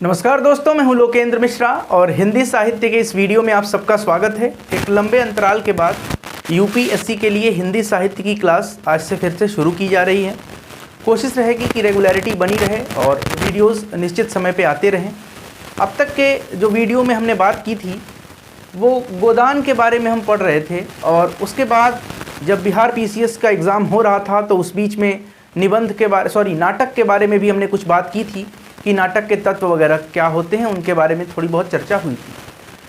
नमस्कार दोस्तों, मैं हूं लोकेंद्र मिश्रा और हिंदी साहित्य के इस वीडियो में आप सबका स्वागत है। एक लंबे अंतराल के बाद यूपीएससी के लिए हिंदी साहित्य की क्लास आज से फिर से शुरू की जा रही है। कोशिश रहेगी कि रेगुलरिटी बनी रहे और वीडियोस निश्चित समय पे आते रहें। अब तक के जो वीडियो में हमने बात की थी वो गोदान के बारे में हम पढ़ रहे थे, और उसके बाद जब बिहार पीसीएस का एग्ज़ाम हो रहा था तो उस बीच में नाटक के बारे में भी हमने कुछ बात की थी कि नाटक के तत्व वगैरह क्या होते हैं, उनके बारे में थोड़ी बहुत चर्चा हुई थी।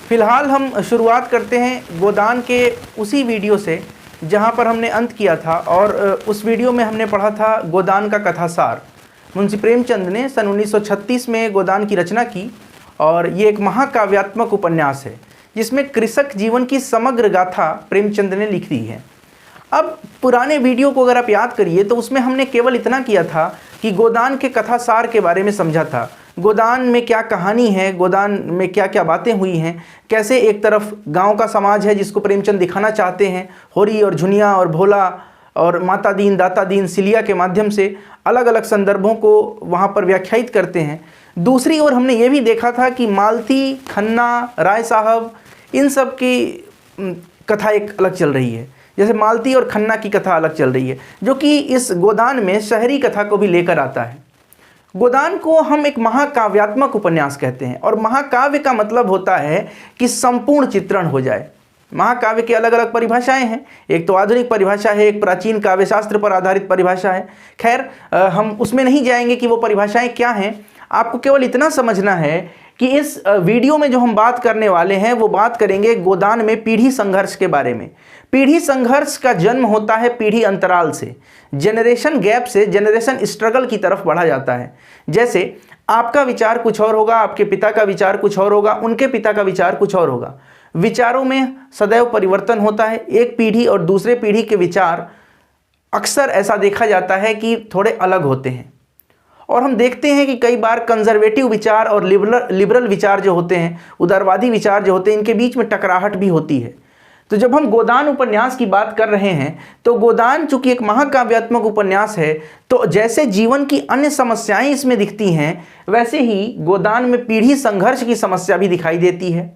फिलहाल हम शुरुआत करते हैं गोदान के उसी वीडियो से जहां पर हमने अंत किया था, और उस वीडियो में हमने पढ़ा था गोदान का कथासार। मुंशी प्रेमचंद ने सन 1936 में गोदान की रचना की, और ये एक महाकाव्यात्मक उपन्यास है जिसमें कृषक जीवन की समग्र गाथा प्रेमचंद ने लिख दी है। अब पुराने वीडियो को अगर आप याद करिए तो उसमें हमने केवल इतना किया था कि गोदान के कथासार के बारे में समझा था। गोदान में क्या कहानी है, गोदान में क्या क्या बातें हुई हैं, कैसे एक तरफ गांव का समाज है जिसको प्रेमचंद दिखाना चाहते हैं, होरी और झुनिया और भोला और माता दीन दाता दीन सिलिया के माध्यम से अलग अलग संदर्भों को वहाँ पर व्याख्यायित करते हैं। दूसरी ओर हमने ये भी देखा था कि मालती, खन्ना, राय साहब, इन सब की कथा एक अलग चल रही है। जैसे मालती और खन्ना की कथा अलग चल रही है, जो कि इस गोदान में शहरी कथा को भी लेकर आता है। गोदान को हम एक महाकाव्यात्मक उपन्यास कहते हैं, और महाकाव्य का मतलब होता है कि संपूर्ण चित्रण हो जाए। महाकाव्य की अलग अलग परिभाषाएं हैं, एक तो आधुनिक परिभाषा है, एक प्राचीन काव्यशास्त्र पर आधारित परिभाषा है। खैर, हम उसमें नहीं जाएंगे कि वो परिभाषाएं क्या हैं। आपको केवल इतना समझना है कि इस वीडियो में जो हम बात करने वाले हैं वो बात करेंगे गोदान में पीढ़ी संघर्ष के बारे में। पीढ़ी संघर्ष का जन्म होता है पीढ़ी अंतराल से, जनरेशन गैप से जनरेशन स्ट्रगल की तरफ बढ़ा जाता है। जैसे आपका विचार कुछ और होगा, आपके पिता का विचार कुछ और होगा, उनके पिता का विचार कुछ और होगा। विचारों में सदैव परिवर्तन होता है। एक पीढ़ी और दूसरे पीढ़ी के विचार अक्सर ऐसा देखा जाता है कि थोड़े अलग होते हैं, और हम देखते हैं कि कई बार कंजर्वेटिव विचार और लिबरल विचार जो होते हैं, उदारवादी विचार जो होते हैं, इनके बीच में टकराहट भी होती है। तो जब हम गोदान उपन्यास की बात कर रहे हैं तो गोदान चूंकि एक महाकाव्यात्मक उपन्यास है, तो जैसे जीवन की अन्य समस्याएं इसमें दिखती हैं, वैसे ही गोदान में पीढ़ी संघर्ष की समस्या भी दिखाई देती है।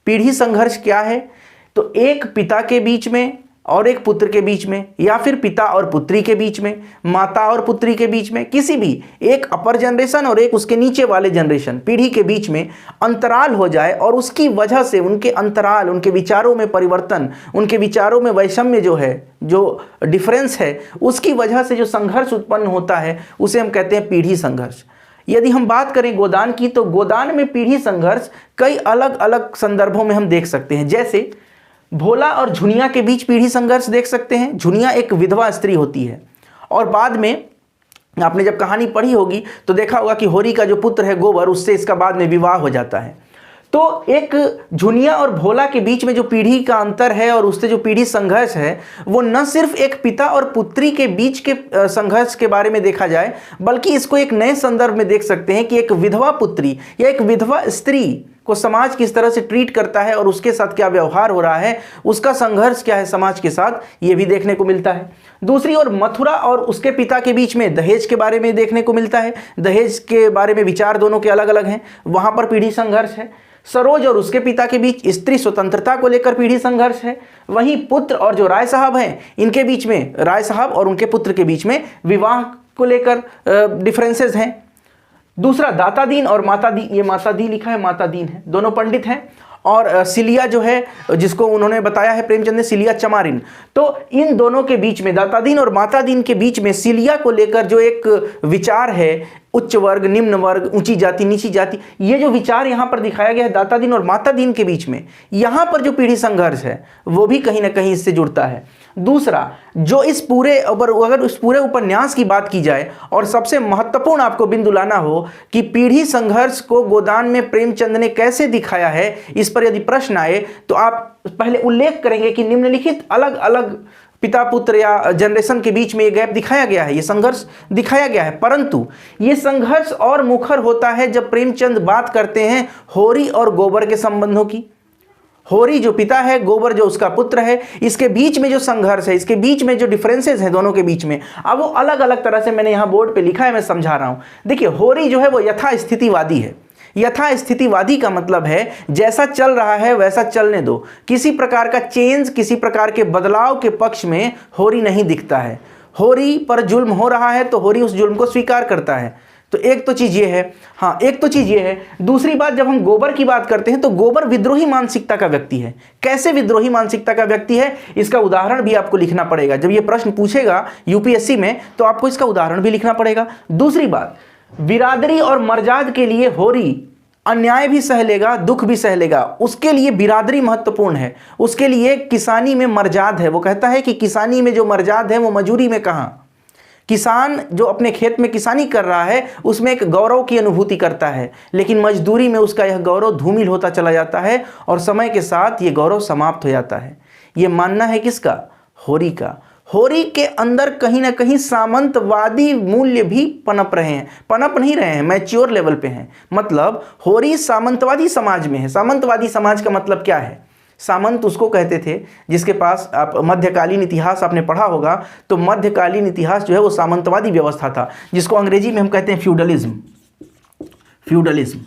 पीढ़ी संघर्ष क्या है? तो एक पिता के बीच में और एक पुत्र के बीच में, या फिर पिता और पुत्री के बीच में, माता और पुत्री के बीच में, किसी भी एक अपर जनरेशन और एक उसके नीचे वाले जनरेशन पीढ़ी के बीच में अंतराल हो जाए, और उसकी वजह से उनके अंतराल, उनके विचारों में परिवर्तन, उनके विचारों में वैषम्य जो है, जो डिफरेंस है, उसकी वजह से जो संघर्ष उत्पन्न होता है उसे हम कहते हैं पीढ़ी संघर्ष। यदि हम बात करें गोदान की, तो गोदान में पीढ़ी संघर्ष कई अलग अलग संदर्भों में हम देख सकते हैं। जैसे भोला और झुनिया के बीच पीढ़ी संघर्ष देख सकते हैं। झुनिया एक विधवा स्त्री होती है, और बाद में आपने जब कहानी पढ़ी होगी तो देखा होगा कि होरी का जो पुत्र है गोबर, उससे इसका बाद में विवाह हो जाता है। तो एक झुनिया और भोला के बीच में जो पीढ़ी का अंतर है और उससे जो पीढ़ी संघर्ष है, वो न सिर्फ एक पिता और पुत्री के बीच के संघर्ष के बारे में देखा जाए, बल्कि इसको एक नए संदर्भ में देख सकते हैं कि एक विधवा पुत्री या एक विधवा स्त्री को समाज किस तरह से ट्रीट करता है और उसके साथ क्या व्यवहार हो रहा है, उसका संघर्ष क्या है समाज के साथ, ये भी देखने को मिलता है। दूसरी ओर मथुरा और उसके पिता के बीच में दहेज के बारे में देखने को मिलता है। दहेज के बारे में विचार दोनों के अलग अलग हैं, वहाँ पर पीढ़ी संघर्ष है। सरोज और उसके पिता के बीच स्त्री स्वतंत्रता को लेकर पीढ़ी संघर्ष है। वहीं पुत्र और जो राय साहब हैं, इनके बीच में, राय साहब और उनके पुत्र के बीच में विवाह को लेकर डिफरेंसेस हैं। दूसरा दाता दीन और माता दीन, ये माता दी लिखा है, माता दीन है, दोनों पंडित हैं। और सिलिया जो है, जिसको उन्होंने बताया है प्रेमचंद ने, सिलिया चमारिन। तो इन दोनों के बीच में, दाता दीन और माता दीन के बीच में, सिलिया को लेकर जो एक विचार है, उच्च वर्ग, निम्न वर्ग, ऊंची जाति, नीची जाति, ये जो विचार यहाँ पर दिखाया गया है दाता दीन और माता दीन के बीच में, यहाँ पर जो पीढ़ी संघर्ष है वो भी कहीं ना कहीं इससे जुड़ता है। दूसरा, जो इस पूरे, अगर उस पूरे उपन्यास की बात की जाए और सबसे महत्वपूर्ण आपको बिंदु लाना हो कि पीढ़ी संघर्ष को गोदान में प्रेमचंद ने कैसे दिखाया है, इस पर यदि प्रश्न आए तो आप पहले उल्लेख करेंगे कि निम्नलिखित अलग अलग पिता पुत्र या जनरेशन के बीच में ये गैप दिखाया गया है, ये संघर्ष दिखाया गया है। परंतु ये संघर्ष और मुखर होता है जब प्रेमचंद बात करते हैं होरी और गोबर के संबंधों की। होरी जो पिता है, गोबर जो उसका पुत्र है, इसके बीच में जो संघर्ष है, इसके बीच में जो डिफरेंसेस हैं दोनों के बीच में, अब वो अलग अलग तरह से मैंने यहाँ बोर्ड पे लिखा है, मैं समझा रहा हूँ। देखिए, होरी जो है वो यथास्थितिवादी है, यथास्थितिवादी का मतलब है जैसा चल रहा है वैसा चलने दो, किसी प्रकार का चेंज, किसी प्रकार के बदलाव के पक्ष में होरी नहीं दिखता है। होरी पर जुल्म हो रहा है तो होरी उस जुल्म को स्वीकार करता है। तो एक तो चीज़ ये है, हाँ एक तो चीज़ ये है। दूसरी बात, जब हम गोबर की बात करते हैं तो गोबर विद्रोही मानसिकता का व्यक्ति है। कैसे विद्रोही मानसिकता का व्यक्ति है, इसका उदाहरण भी आपको लिखना पड़ेगा। जब ये प्रश्न पूछेगा यूपीएससी में तो आपको इसका उदाहरण भी लिखना पड़ेगा। दूसरी बात, बिरादरी और मर्जाद के लिए होरी अन्याय भी सह लेगा, दुख भी सह लेगा। उसके लिए बिरादरी महत्वपूर्ण है, उसके लिए किसानी में मर्जाद है। वो कहता है कि किसानी में जो मर्जाद है वो मजूरी में कहाँ। किसान जो अपने खेत में किसानी कर रहा है उसमें एक गौरव की अनुभूति करता है, लेकिन मजदूरी में उसका यह गौरव धूमिल होता चला जाता है और समय के साथ ये गौरव समाप्त हो जाता है। ये मानना है किसका? होरी का। होरी के अंदर कहीं ना कहीं सामंतवादी मूल्य भी पनप रहे हैं, पनप नहीं रहे हैं, मैच्योर लेवल पे हैं। मतलब होरी सामंतवादी समाज में है। सामंतवादी समाज का मतलब क्या है? सामंत उसको कहते थे जिसके पास, आप मध्यकालीन इतिहास आपने पढ़ा होगा तो मध्यकालीन इतिहास जो है वो सामंतवादी व्यवस्था था, जिसको अंग्रेजी में हम कहते हैं फ्यूडलिज्म। फ्यूडलिज्म।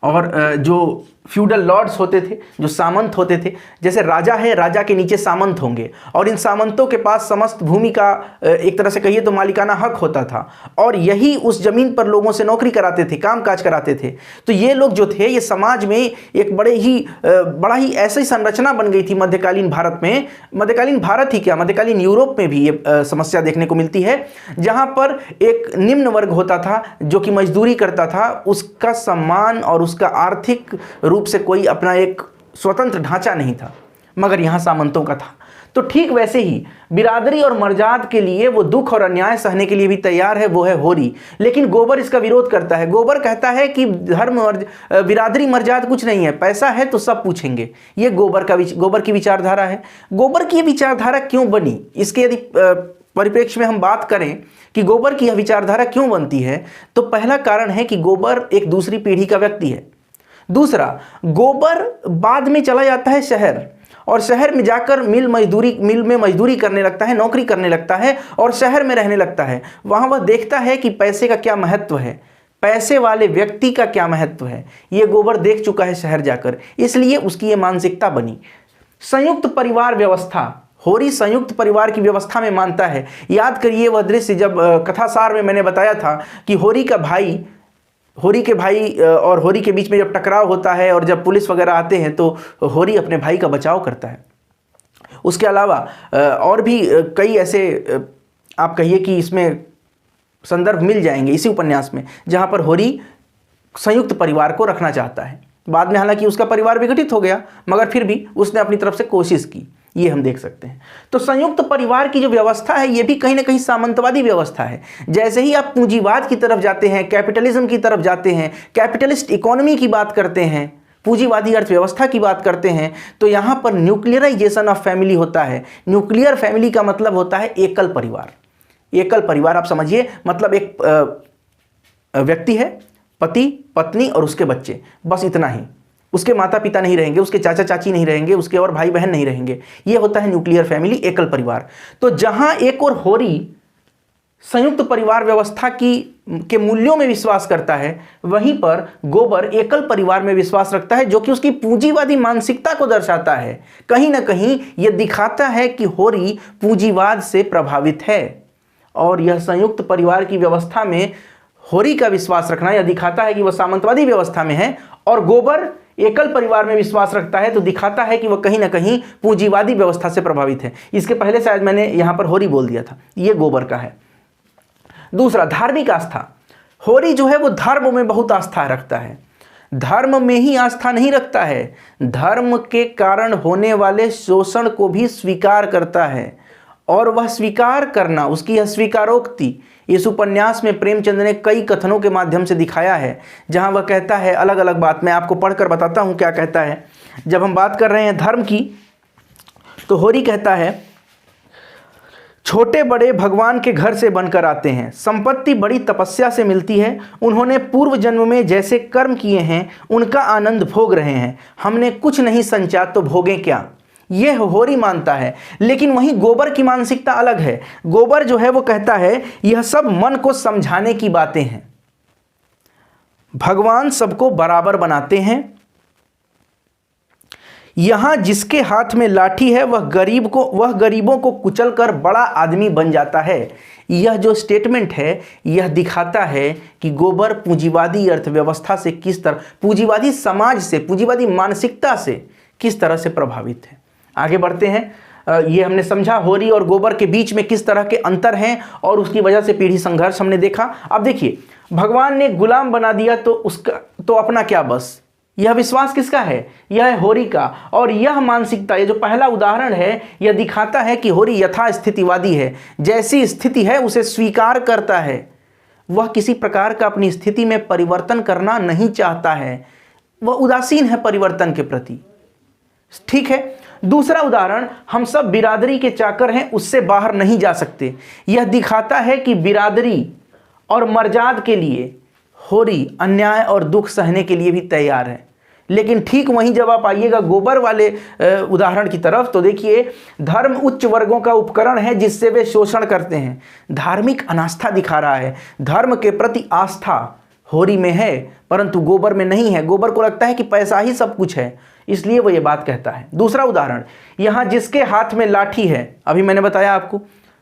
और जो फ्यूडल लॉर्ड्स होते थे, जो सामंत होते थे, जैसे राजा है, राजा के नीचे सामंत होंगे और इन सामंतों के पास समस्त भूमि का एक तरह से कहिए तो मालिकाना हक होता था और यही उस जमीन पर लोगों से नौकरी कराते थे, काम काज कराते थे। तो ये लोग जो थे, ये समाज में एक बड़ा ही ऐसी संरचना बन गई थी मध्यकालीन भारत में। मध्यकालीन भारत ही क्या, मध्यकालीन यूरोप में भी ये समस्या देखने को मिलती है, जहाँ पर एक निम्न वर्ग होता था जो कि मजदूरी करता था, उसका सम्मान और उसका आर्थिक रूप से कोई अपना एक स्वतंत्र ढांचा नहीं था, मगर यहां सामंतों का था। तो ठीक वैसे ही बिरादरी और मर्जाद के लिए वो दुख और अन्याय सहने के लिए भी तैयार है, वो है होरी। लेकिन गोबर इसका विरोध करता है। गोबर कहता है कि धर्म और बिरादरी मर्जाद कुछ नहीं है, पैसा है तो सब पूछेंगे। ये गोबर की विचारधारा है। गोबर की विचारधारा क्यों बनी, इसके यदि परिप्रेक्ष्य में हम बात करें कि गोबर की यह विचारधारा क्यों बनती है, तो पहला कारण है कि गोबर एक दूसरी पीढ़ी का व्यक्ति है। दूसरा, गोबर बाद में चला जाता है शहर और शहर में जाकर मिल में मजदूरी करने लगता है, नौकरी करने लगता है और शहर में रहने लगता है। वहाँ वह देखता है कि पैसे का क्या महत्व है, पैसे वाले व्यक्ति का क्या महत्व है। ये गोबर देख चुका है शहर जाकर, इसलिए उसकी ये मानसिकता बनी। संयुक्त परिवार व्यवस्था, होरी संयुक्त परिवार की व्यवस्था में मानता है। याद करिए वह दृश्य जब कथासार में मैंने बताया था कि होरी के भाई और होरी के बीच में जब टकराव होता है और जब पुलिस वगैरह आते हैं तो होरी अपने भाई का बचाव करता है। उसके अलावा और भी कई ऐसे आप कहिए कि इसमें संदर्भ मिल जाएंगे इसी उपन्यास में, जहाँ पर होरी संयुक्त परिवार को रखना चाहता है। बाद में हालांकि उसका परिवार विघटित हो गया, मगर फिर भी उसने अपनी तरफ से कोशिश की, ये हम देख सकते हैं। तो संयुक्त परिवार की जो व्यवस्था है ये भी कहीं ना कहीं सामंतवादी व्यवस्था है। जैसे ही आप पूंजीवाद की तरफ जाते हैं, कैपिटलिज्म की तरफ जाते हैं, कैपिटलिस्ट इकोनॉमी की बात करते हैं, पूंजीवादी अर्थव्यवस्था की बात करते हैं, तो यहाँ पर न्यूक्लियराइजेशन ऑफ फैमिली होता है। न्यूक्लियर फैमिली का मतलब होता है एकल परिवार। एकल परिवार आप समझिए, मतलब एक व्यक्ति है, पति पत्नी और उसके बच्चे, बस इतना ही। उसके माता पिता नहीं रहेंगे, उसके चाचा चाची नहीं रहेंगे, उसके और भाई बहन नहीं रहेंगे। ये होता है न्यूक्लियर फैमिली, एकल परिवार। तो जहां एक और होरी संयुक्त परिवार व्यवस्था के मूल्यों में विश्वास करता है, वहीं पर गोबर एकल परिवार में विश्वास रखता है, जो कि उसकी पूंजीवादी मानसिकता को दर्शाता है। कहीं ना कहीं यह दिखाता है कि होरी पूंजीवाद से प्रभावित है और यह संयुक्त परिवार की व्यवस्था में होरी का विश्वास रखना यह दिखाता है कि वह सामंतवादी व्यवस्था में है, और गोबर एकल परिवार में विश्वास रखता है तो दिखाता है कि वह कहीं ना कहीं पूंजीवादी व्यवस्था से प्रभावित है। इसके पहले शायद मैंने यहां पर होरी बोल दिया था, यह गोबर का है। दूसरा, धार्मिक आस्था। होरी जो है वो धर्म में बहुत आस्था रखता है। धर्म में ही आस्था नहीं रखता है, धर्म के कारण होने वाले शोषण को भी स्वीकार करता है। और वह स्वीकार करना, उसकी यह स्वीकारोक्ति इस उपन्यास में प्रेमचंद ने कई कथनों के माध्यम से दिखाया है, जहां वह कहता है अलग अलग बात। मैं आपको पढ़कर बताता हूं क्या कहता है। जब हम बात कर रहे हैं धर्म की, तो होरी कहता है, छोटे बड़े भगवान के घर से बनकर आते हैं, संपत्ति बड़ी तपस्या से मिलती है, उन्होंने पूर्व जन्म में जैसे कर्म किए हैं उनका आनंद भोग रहे हैं, हमने कुछ नहीं संचा तो भोगें क्या। यह होरी मानता है। लेकिन वहीं गोबर की मानसिकता अलग है। गोबर जो है वो कहता है यह सब मन को समझाने की बातें हैं। भगवान सबको बराबर बनाते हैं। यहां जिसके हाथ में लाठी है वह गरीबों को कुचलकर बड़ा आदमी बन जाता है। यह जो स्टेटमेंट है यह दिखाता है कि गोबर पूंजीवादी अर्थव्यवस्था से किस तरह, पूंजीवादी समाज से, पूंजीवादी मानसिकता से किस तरह से प्रभावित है। आगे बढ़ते हैं। ये हमने समझा होरी और गोबर के बीच में किस तरह के अंतर हैं और उसकी वजह से पीढ़ी संघर्ष हमने देखा। अब देखिए, भगवान ने गुलाम बना दिया तो अपना क्या बस, यह विश्वास किसका है? यह है होरी का। और यह मानसिकता, ये जो पहला उदाहरण है, यह दिखाता है कि होरी यथास्थितिवादी है, जैसी स्थिति है उसे स्वीकार करता है। वह किसी प्रकार का अपनी स्थिति में परिवर्तन करना नहीं चाहता है, वह उदासीन है परिवर्तन के प्रति। ठीक है। दूसरा उदाहरण, हम सब बिरादरी के चाकर हैं, उससे बाहर नहीं जा सकते। यह दिखाता है कि बिरादरी और मर्जाद के लिए होरी अन्याय और दुख सहने के लिए भी तैयार है। लेकिन ठीक वहीं जब आप आइएगा गोबर वाले उदाहरण की तरफ, तो देखिए, धर्म उच्च वर्गों का उपकरण है जिससे वे शोषण करते हैं। धार्मिक अनास्था दिखा रहा है। धर्म के प्रति आस्था होरी में है परंतु गोबर में नहीं है। गोबर को लगता है कि पैसा ही सब कुछ है, इसलिए वो ये बात कहता है। दूसरा उदाहरण, यहां जिसके हाथ में लाठी है, अभी मैंने बताया आपको।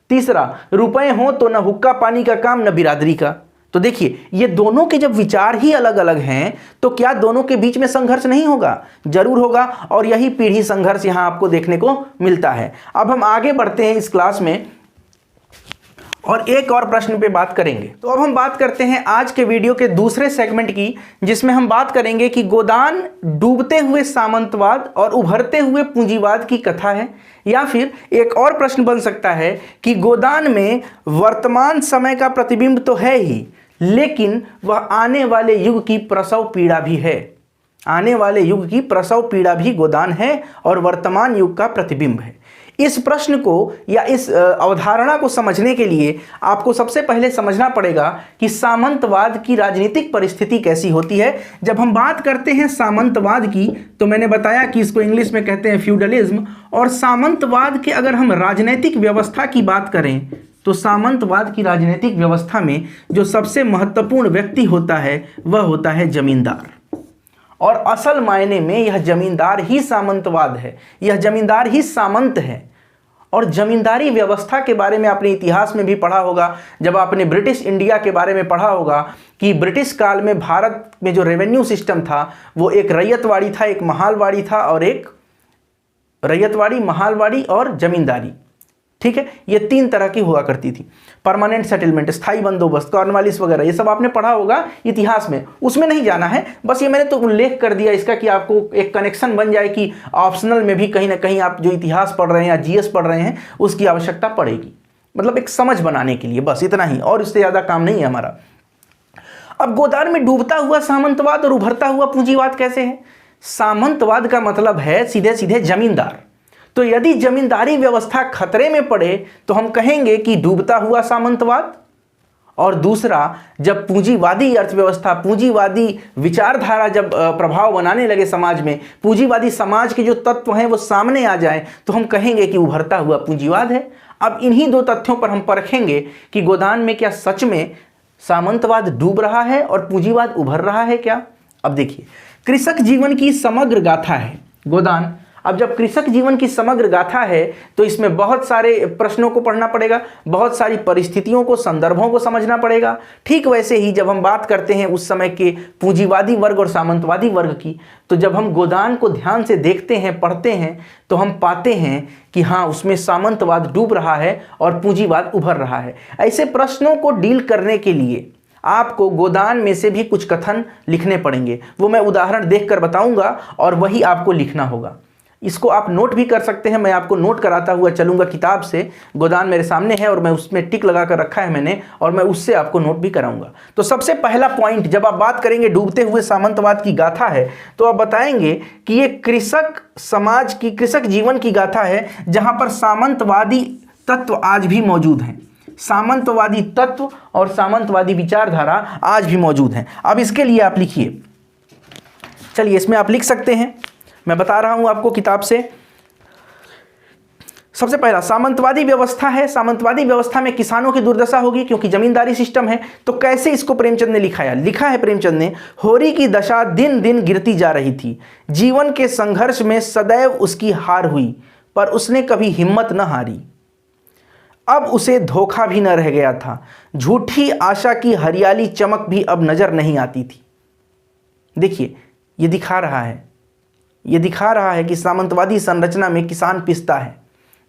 तीसरा, रुपए हो तो न हुक्का पानी का काम न बिरादरी का। तो देखिए, ये दोनों के जब विचार ही अलग अलग हैं तो क्या दोनों के बीच में संघर्ष नहीं होगा? जरूर होगा। और यही पीढ़ी संघर्ष यहां आपको देखने को मिलता है। अब हम आगे बढ़ते हैं इस क्लास में और एक और प्रश्न पे बात करेंगे। तो अब हम बात करते हैं आज के वीडियो के दूसरे सेगमेंट की, जिसमें हम बात करेंगे कि गोदान डूबते हुए सामंतवाद और उभरते हुए पूंजीवाद की कथा है। या फिर एक और प्रश्न बन सकता है कि गोदान में वर्तमान समय का प्रतिबिंब तो है ही, लेकिन वह आने वाले युग की प्रसव पीड़ा भी है। आने वाले युग की प्रसव पीड़ा भी गोदान है और वर्तमान युग का प्रतिबिंब है। इस प्रश्न को या इस अवधारणा को समझने के लिए आपको सबसे पहले समझना पड़ेगा कि सामंतवाद की राजनीतिक परिस्थिति कैसी होती है। जब हम बात करते हैं सामंतवाद की, तो मैंने बताया कि इसको इंग्लिश में कहते हैं फ्यूडलिज्म। और सामंतवाद के अगर हम राजनीतिक व्यवस्था की बात करें तो सामंतवाद की राजनीतिक व्यवस्था में जो सबसे महत्वपूर्ण व्यक्ति होता है वह होता है जमींदार। और असल मायने में यह जमींदार ही सामंतवाद है, यह जमींदार ही सामंत है। और जमींदारी व्यवस्था के बारे में आपने इतिहास में भी पढ़ा होगा, जब आपने ब्रिटिश इंडिया के बारे में पढ़ा होगा कि ब्रिटिश काल में भारत में जो रेवेन्यू सिस्टम था वो एक रैयतवाड़ी था, एक महालवाड़ी था, और एक रैयतवाड़ी, महालवाड़ी और जमींदारी। ठीक है, ये तीन तरह की हुआ करती थी। परमानेंट सेटलमेंट, स्थायी बंदोबस्त, कॉर्नवालिस वगैरह, ये सब आपने पढ़ा होगा इतिहास में, उसमें नहीं जाना है। बस ये मैंने तो उल्लेख कर दिया इसका कि आपको एक कनेक्शन बन जाए कि ऑप्शनल में भी कहीं ना कहीं आप जो इतिहास पढ़ रहे हैं या जीएस पढ़ रहे हैं उसकी आवश्यकता पड़ेगी, मतलब एक समझ बनाने के लिए, बस इतना ही, और इससे ज़्यादा काम नहीं है हमारा। अब गोदान में डूबता हुआ सामंतवाद और उभरता हुआ पूंजीवाद कैसे है? सामंतवाद का मतलब है सीधे सीधे जमींदार। तो यदि जमींदारी व्यवस्था खतरे में पड़े तो हम कहेंगे कि डूबता हुआ सामंतवाद। और दूसरा, जब पूंजीवादी अर्थव्यवस्था, पूंजीवादी विचारधारा जब प्रभाव बनाने लगे समाज में, पूंजीवादी समाज के जो तत्व हैं वो सामने आ जाए, तो हम कहेंगे कि उभरता हुआ पूंजीवाद है। अब इन्हीं दो तथ्यों पर हम परखेंगे कि गोदान में क्या सच में सामंतवाद डूब रहा है और पूंजीवाद उभर रहा है क्या। अब देखिए, कृषक जीवन की समग्र गाथा है गोदान। अब जब कृषक जीवन की समग्र गाथा है तो इसमें बहुत सारे प्रश्नों को पढ़ना पड़ेगा, बहुत सारी परिस्थितियों को, संदर्भों को समझना पड़ेगा। ठीक वैसे ही जब हम बात करते हैं उस समय के पूंजीवादी वर्ग और सामंतवादी वर्ग की, तो जब हम गोदान को ध्यान से देखते हैं, पढ़ते हैं, तो हम पाते हैं कि हाँ, उसमें सामंतवाद डूब रहा है और पूंजीवाद उभर रहा है। ऐसे प्रश्नों को डील करने के लिए आपको गोदान में से भी कुछ कथन लिखने पड़ेंगे, वो मैं उदाहरण देखकर बताऊंगा और वही आपको लिखना होगा। इसको आप नोट भी कर सकते हैं, मैं आपको नोट कराता हुआ चलूंगा किताब से। गोदान मेरे सामने है और मैं उसमें टिक लगा कर रखा है मैंने, और मैं उससे आपको नोट भी कराऊंगा। तो सबसे पहला पॉइंट, जब आप बात करेंगे डूबते हुए सामंतवाद की गाथा है, तो आप बताएंगे कि ये कृषक समाज की, कृषक जीवन की गाथा है जहां पर सामंतवादी तत्व आज भी मौजूद हैं। सामंतवादी तत्व और सामंतवादी विचारधारा आज भी मौजूद हैं। अब इसके लिए आप लिखिए, चलिए इसमें आप लिख सकते हैं, मैं बता रहा हूं आपको किताब से। सबसे पहला सामंतवादी व्यवस्था है। सामंतवादी व्यवस्था में किसानों की दुर्दशा होगी क्योंकि जमींदारी सिस्टम है। तो कैसे इसको प्रेमचंद ने लिखा है? लिखा है प्रेमचंद ने, होरी की दशा दिन दिन गिरती जा रही थी, जीवन के संघर्ष में सदैव उसकी हार हुई, पर उसने कभी हिम्मत न हारी। अब उसे धोखा भी न रह गया था, झूठी आशा की हरियाली चमक भी अब नजर नहीं आती थी। देखिए, ये दिखा रहा है कि सामंतवादी संरचना में किसान पिसता है।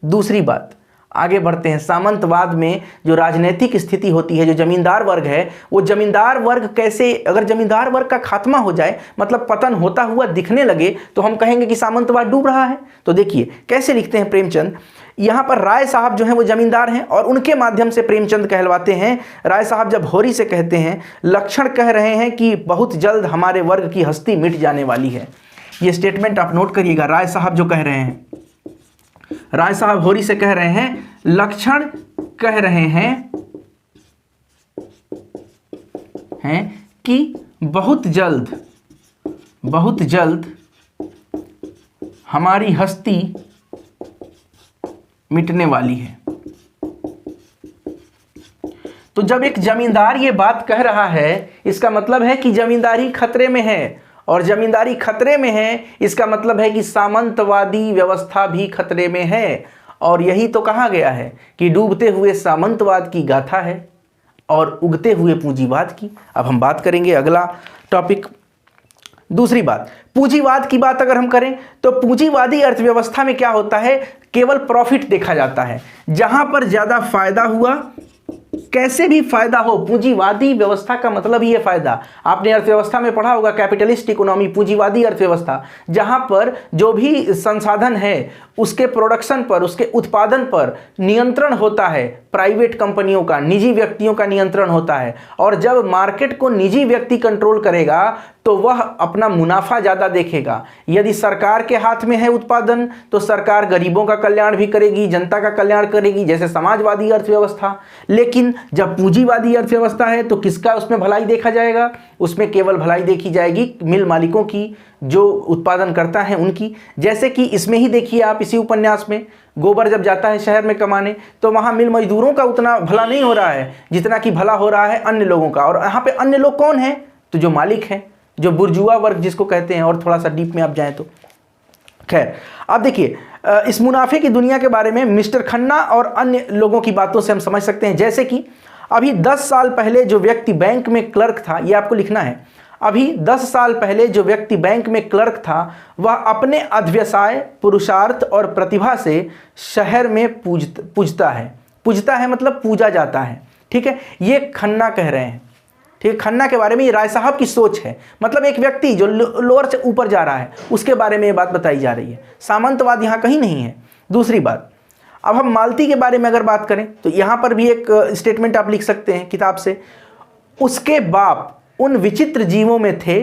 दूसरी बात, आगे बढ़ते हैं। सामंतवाद में जो राजनीतिक स्थिति होती है, जो जमींदार वर्ग है, वो जमींदार वर्ग कैसे, अगर जमींदार वर्ग का खात्मा हो जाए, मतलब पतन होता हुआ दिखने लगे, तो हम कहेंगे कि सामंतवाद डूब रहा है। तो देखिए कैसे लिखते हैं प्रेमचंद। यहाँ पर राय साहब जो हैं वो जमींदार हैं और उनके माध्यम से प्रेमचंद कहलवाते हैं। राय साहब जब होरी से कहते हैं, लक्षण कह रहे हैं कि बहुत जल्द हमारे वर्ग की हस्ती मिट जाने वाली है। ये स्टेटमेंट आप नोट करिएगा। राय साहब जो कह रहे हैं, राय साहब होरी से कह रहे हैं, लक्षण कह रहे हैं कि बहुत जल्द हमारी हस्ती मिटने वाली है। तो जब एक जमींदार ये बात कह रहा है, इसका मतलब है कि जमींदारी खतरे में है, और जमींदारी खतरे में है इसका मतलब है कि सामंतवादी व्यवस्था भी खतरे में है। और यही तो कहा गया है कि डूबते हुए सामंतवाद की गाथा है और उगते हुए पूंजीवाद की। अब हम बात करेंगे अगला टॉपिक। दूसरी बात, पूंजीवाद की बात अगर हम करें तो पूंजीवादी अर्थव्यवस्था में क्या होता है, केवल प्रॉफिट देखा जाता है। जहां पर ज्यादा फायदा हुआ, कैसे भी फायदा हो, पूंजीवादी व्यवस्था का मतलब ही है फायदा। आपने अर्थव्यवस्था में पढ़ा होगा, कैपिटलिस्ट इकोनॉमी, पूंजीवादी अर्थव्यवस्था, जहां पर जो भी संसाधन है उसके प्रोडक्शन पर, उसके उत्पादन पर नियंत्रण होता है, प्राइवेट कंपनियों का, निजी व्यक्तियों का नियंत्रण होता है। और जब मार्केट को निजी व्यक्ति कंट्रोल करेगा तो वह अपना मुनाफा ज्यादा देखेगा। यदि सरकार के हाथ में है उत्पादन तो सरकार गरीबों का कल्याण भी करेगी, जनता का कल्याण करेगी, जैसे समाजवादी अर्थव्यवस्था। लेकिन जब पूंजीवादी अर्थव्यवस्था है तो किसका उसमें भलाई देखा जाएगा? उसमें केवल भलाई देखी जाएगी मिल मालिकों की, जो उत्पादन करता है उनकी। जैसे कि इसमें ही देखिए आप, इसी उपन्यास में, गोबर जब जाता है शहर में कमाने तो वहां मिल मजदूरों का उतना भला नहीं हो रहा है जितना कि भला हो रहा है अन्य लोगों का। और यहाँ पे अन्य लोग कौन है? तो जो मालिक हैं, जो बुर्जुआ वर्ग जिसको कहते हैं। और थोड़ा सा डीप में आप जाएं तो खैर, अब देखिए इस मुनाफे की दुनिया के बारे में मिस्टर खन्ना और अन्य लोगों की बातों से हम समझ सकते हैं। जैसे कि अभी 10 साल पहले जो व्यक्ति बैंक में क्लर्क था, ये आपको लिखना है, अभी 10 साल पहले जो व्यक्ति बैंक में क्लर्क था वह अपने अध्यवसाय, पुरुषार्थ और प्रतिभा से शहर में पूजता है मतलब पूजा जाता है। ठीक है, ये खन्ना कह रहे हैं। ठीक है, खन्ना के बारे में ये राय साहब की सोच है। मतलब एक व्यक्ति जो लोअर से ऊपर जा रहा है उसके बारे में ये बात बताई जा रही है। सामंतवाद यहाँ कहीं नहीं है। दूसरी बात, अब हम मालती के बारे में अगर बात करें तो यहाँ पर भी एक स्टेटमेंट आप लिख सकते हैं किताब से। उसके बाप उन विचित्र जीवों में थे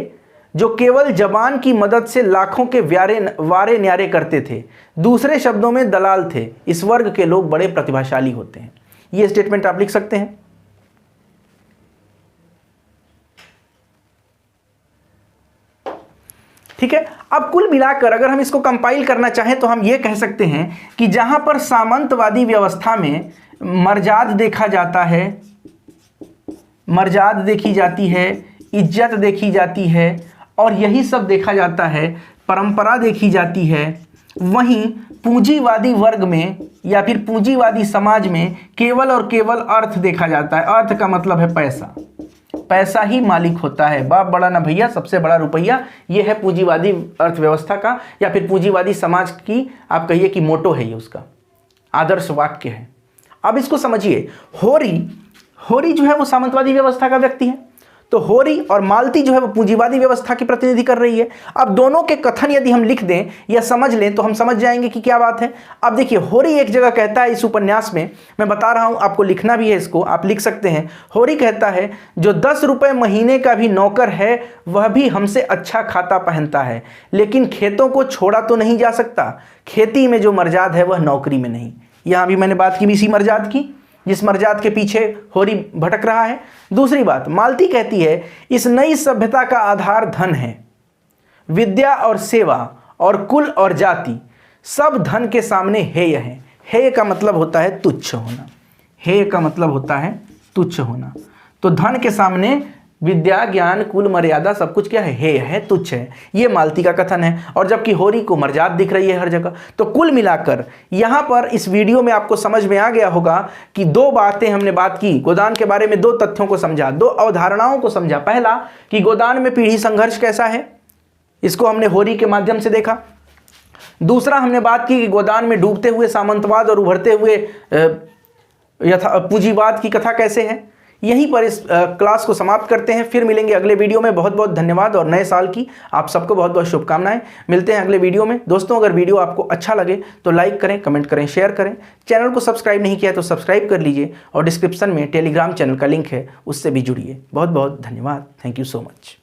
जो केवल जबान की मदद से लाखों के वारे न्यारे करते थे। दूसरे शब्दों में दलाल थे। इस वर्ग के लोग बड़े प्रतिभाशाली होते हैं। ये स्टेटमेंट आप लिख सकते हैं। ठीक है, अब कुल मिलाकर अगर हम इसको कंपाइल करना चाहें तो हम ये कह सकते हैं कि जहां पर सामंतवादी व्यवस्था में मर्याद देखा जाता है, मर्याद देखी जाती है, इज्जत देखी जाती है और यही सब देखा जाता है, परंपरा देखी जाती है, वहीं पूंजीवादी वर्ग में या फिर पूंजीवादी समाज में केवल और केवल अर्थ देखा जाता है। अर्थ का मतलब है पैसा। पैसा ही मालिक होता है, बाप बड़ा ना भैया, सबसे बड़ा रुपया। ये है पूंजीवादी अर्थव्यवस्था का या फिर पूंजीवादी समाज की आप कहिए कि मोटो है, ये उसका आदर्श वाक्य है। अब इसको समझिए, होरी जो है वो सामंतवादी व्यवस्था का व्यक्ति है, तो होरी और मालती जो है वो पूंजीवादी व्यवस्था की प्रतिनिधि कर रही है। अब दोनों के कथन यदि हम लिख दें या समझ लें तो हम समझ जाएंगे कि क्या बात है। अब देखिए, होरी एक जगह कहता है इस उपन्यास में, मैं बता रहा हूं, आपको लिखना भी है, इसको आप लिख सकते हैं। होरी कहता है, जो 10 रुपए महीने का भी नौकर है वह भी हमसे अच्छा खाता पहनता है, लेकिन खेतों को छोड़ा तो नहीं जा सकता। खेती में जो मर्याद है वह नौकरी में नहीं। यहां भी मैंने बात की भी इसी मर्याद की, जिस मर्याद के पीछे होरी भटक रहा है। दूसरी बात, मालती कहती है, इस नई सभ्यता का आधार धन है। विद्या और सेवा और कुल और जाति सब धन के सामने हेय हैं। हे का मतलब होता है तुच्छ होना, हे का मतलब होता है तुच्छ होना। तो धन के सामने विद्या, ज्ञान, कुल, मर्यादा सब कुछ क्या है? हे है, तुच्छ है। ये मालती का कथन है। और जबकि होरी को मर्याद दिख रही है हर जगह। तो कुल मिलाकर यहां पर इस वीडियो में आपको समझ में आ गया होगा कि दो बातें हमने बात की, गोदान के बारे में दो तथ्यों को समझा, दो अवधारणाओं को समझा। पहला कि गोदान में पीढ़ी संघर्ष कैसा है, इसको हमने होरी के माध्यम से देखा। दूसरा हमने बात की कि गोदान में डूबते हुए सामंतवाद और उभरते हुए पूंजीवाद की कथा कैसे है। यहीं पर इस क्लास को समाप्त करते हैं। फिर मिलेंगे अगले वीडियो में। बहुत बहुत धन्यवाद और नए साल की आप सबको बहुत बहुत शुभकामनाएं। मिलते हैं अगले वीडियो में। दोस्तों, अगर वीडियो आपको अच्छा लगे तो लाइक करें, कमेंट करें, शेयर करें। चैनल को सब्सक्राइब नहीं किया तो सब्सक्राइब कर लीजिए और डिस्क्रिप्शन में टेलीग्राम चैनल का लिंक है, उससे भी जुड़िए। बहुत बहुत धन्यवाद। Thank you so much.